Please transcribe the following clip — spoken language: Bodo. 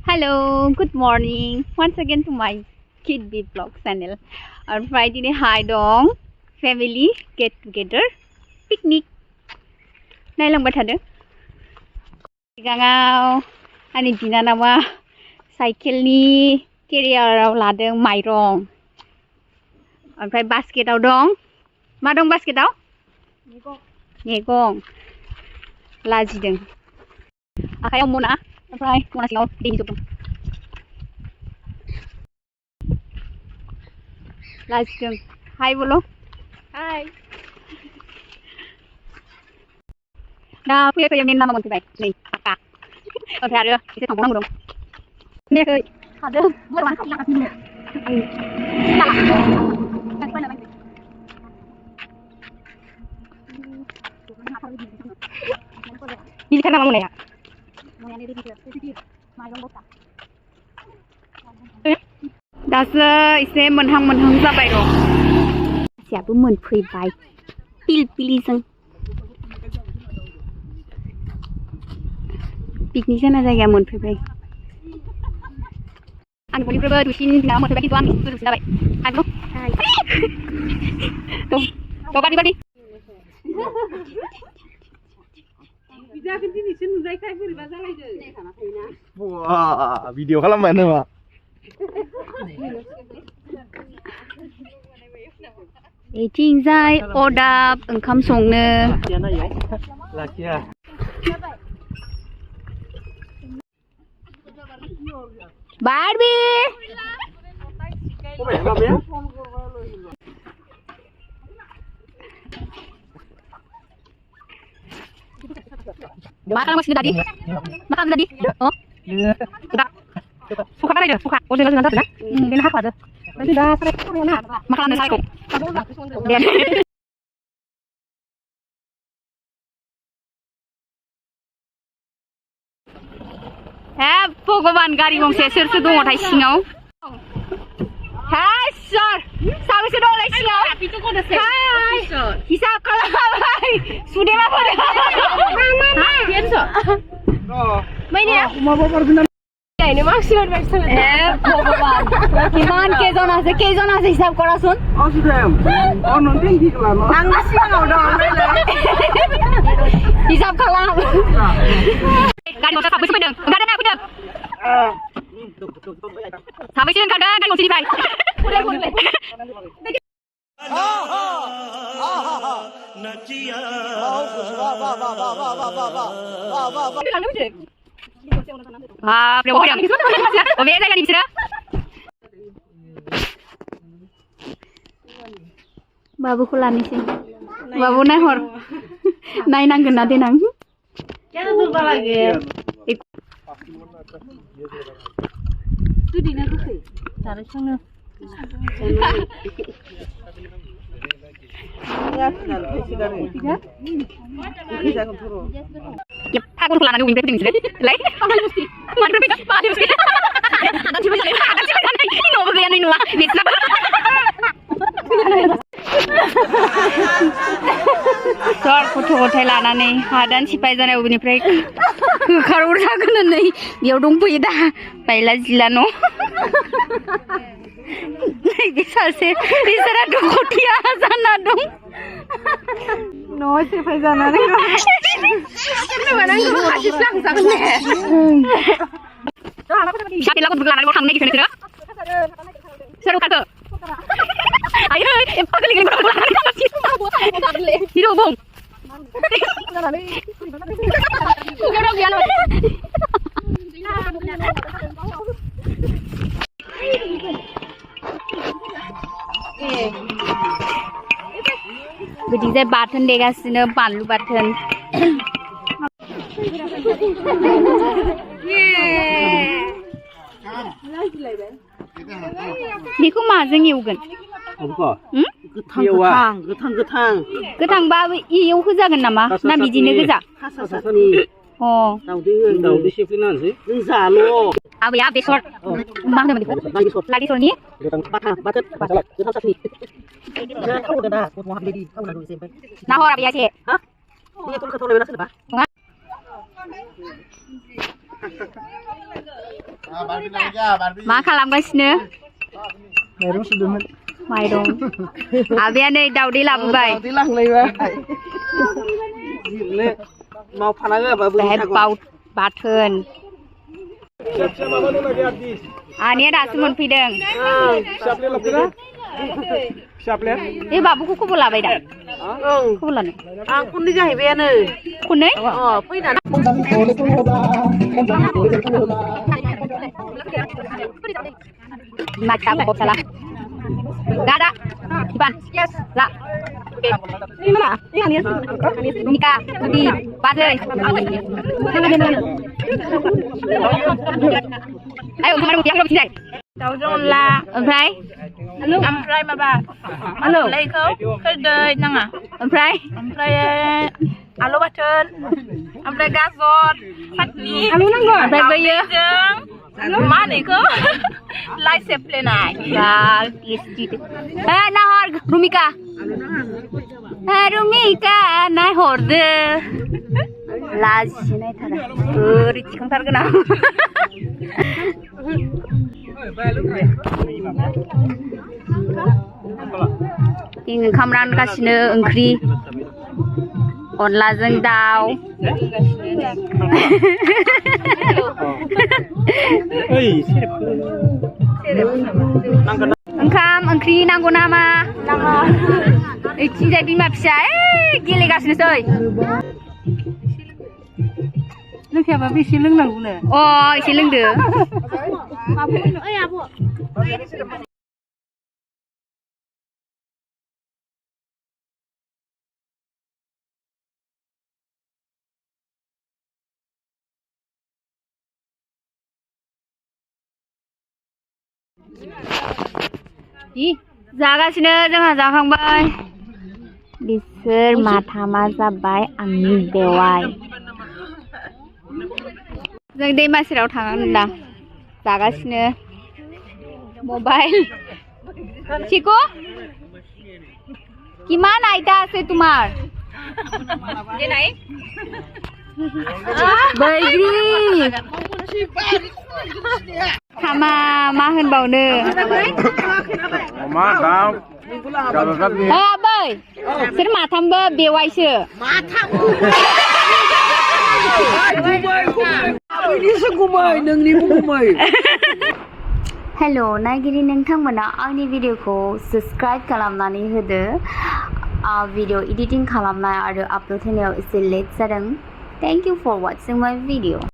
Hello, good morning. Once again to my Kid B Vlog channel. On Friday ni Hai Dong family get together picnic. Nay lang bathadों. सिगाङाव आंनि बिनानावा साइकेलनि केरियाराव लादों माइरं. ओमफ्राय बास्केटाव दं. मा दं बास्केटाव? मैगं. लाजिदों. आखायाव मना. ओमफ्राय मना सिङाव दै हिजोबदों. लाजिदों. हाय बोलो. हाय. दा फैयै फैयै मेन लामा मोनफैबाय. नै पाक्का. ओमफ्राय आरो एसे थांबावनांगौ दं. खोनायाखै? हादों. बोरमा खालामगासिनो. मिलिटार नामा मोनाया? दासो एसे मोनहां जाबाय र'. मानसियाबो मोनफैबाय पिलपिलिजों. पिकनिक जाना जायगाया मोनफैबाय. आंनि बयनिख्रुइबो दुइसिन बिनानावा मोनफैबाय खिन्थु आं दुइसिन जाबाय. हाय ब्र'. थ' बादि. Wah, video खालामबाय नामा? बेथिंजाय अदाब ओंखाम संनो. Barbie. Makan masih tadi? Makan tadi? Oh? Sudah. Suka kan aja? Suka. Oh, jangan tadi, ini hak ada. Tadi dah selesai mana? Makan ada saya kok. Heh, Pogban gari gongse soर दङ थाय सिङाव? Hai, sir. Saबैसे दङ लाय सिङाव? Hai. हिसाब खालामबाय. सुदेमा फैदों. Mama. Biasa. Mainnya. Ini maksud bersa. Pogban. Kiman kejon ase hisab korasun? Asudem. Nonton di kelas. Angga siङाव dong. Hisab kalam. Gari motor saबैसे फैदों? Enggak ada fैदों. साबैसे ओंखारदों गारि गंसेनिफ्राय? बबे जायगानि बिसोरो? बाबुखौ लानोसै. बाबु नायहर. नायनांगोन ना देनां. Itu di mana sih? Cari sana. Ya, sudah. Ya, aku tuh kelana ngomongin penting sih. Lai, apa mesti? Mana berpikir? Apa mesti? Ada siapa yang ini nopo yang ini wah, bisa. Soal foto लानानै हादान सिफाय जानाय बबेनिफ्राय होखारहर जागोन होननानै बेयाव दंफैयो दा बायला जिला न'. नैबे सासे बिसोरा दख'थिया जाना दं. न' सिफाय जानानै लानानै थांनो नागिरदों नोंसोरो? सोर होखारखो? Ayo, empat kali gini berapa kali sih? Hidup bung. Gerong ya lo. Gede saya baten deh kasih balu baten. Niku mazeng iugan. Apa? गोथांबाबो इयाव होजागोन नामा? ना बिदिनो गोजा? अ. दाउदै सेफ्लेना होनोसै. नों जाल'. आबैया बेसर मा होनोमोन बेखौ? लाइसरनि? नाहर आबैया एसे. नङा. मा खालामगासिनो माइरं सुदोंमोन माइरं आबैया नै दावदै लाबोबाय दावदै लांलायबाय जिबनो मावफानाङो बेहाय बाथोन आनैया दासो मोनफैदों ए बाबुखौ खबर लाबाय दा खबर लानो आं खननै जाहैबायानो खननै फैनानै macam kok salah gak ada Iban lah ini mana ini nikah di pasir ayo kemarin mau tiap sini daunnya lah omprai omprai apa halo kau kerja nang omprai alo baten omprai gasot patni omprai bayi mana kau light supply naik Gal, gitu. Nahor, Rumika. Rumika, nahor de. Laz, naik thara. Ricik thar kena. Ini kamran kasihnya engkri. अनलाजों दाउ ओंखाम ओंख्रि नांगौ नामा ओइथिंजाय बिमा फिसा गेलेगासिनोसै लोंखायाबा बेसे लोंनांगौनो अ एसे लोंदो जागासिनो जोंहा जाखांबाय बिसोर माथामा जाबाय आंनि बेवाइ जों दैमा सेराव थांनानै दा जागासिनो मबाइल चिकु কিমান আইতা আছে তোমার बैग्रि हामा मा होनबावनो अमा दाउ आबै सोर माथामबो बेवाइसो हेल' नायगिरि नोंथांमोना आंनि भिडिअखौ साबस्क्राइब खालामनानै होदो भिडिअ एडिटिं खालामनाय आरो आपल'ड होनायाव एसे लेट जादों थेंक इउ फर वाचिं माय भिडिअ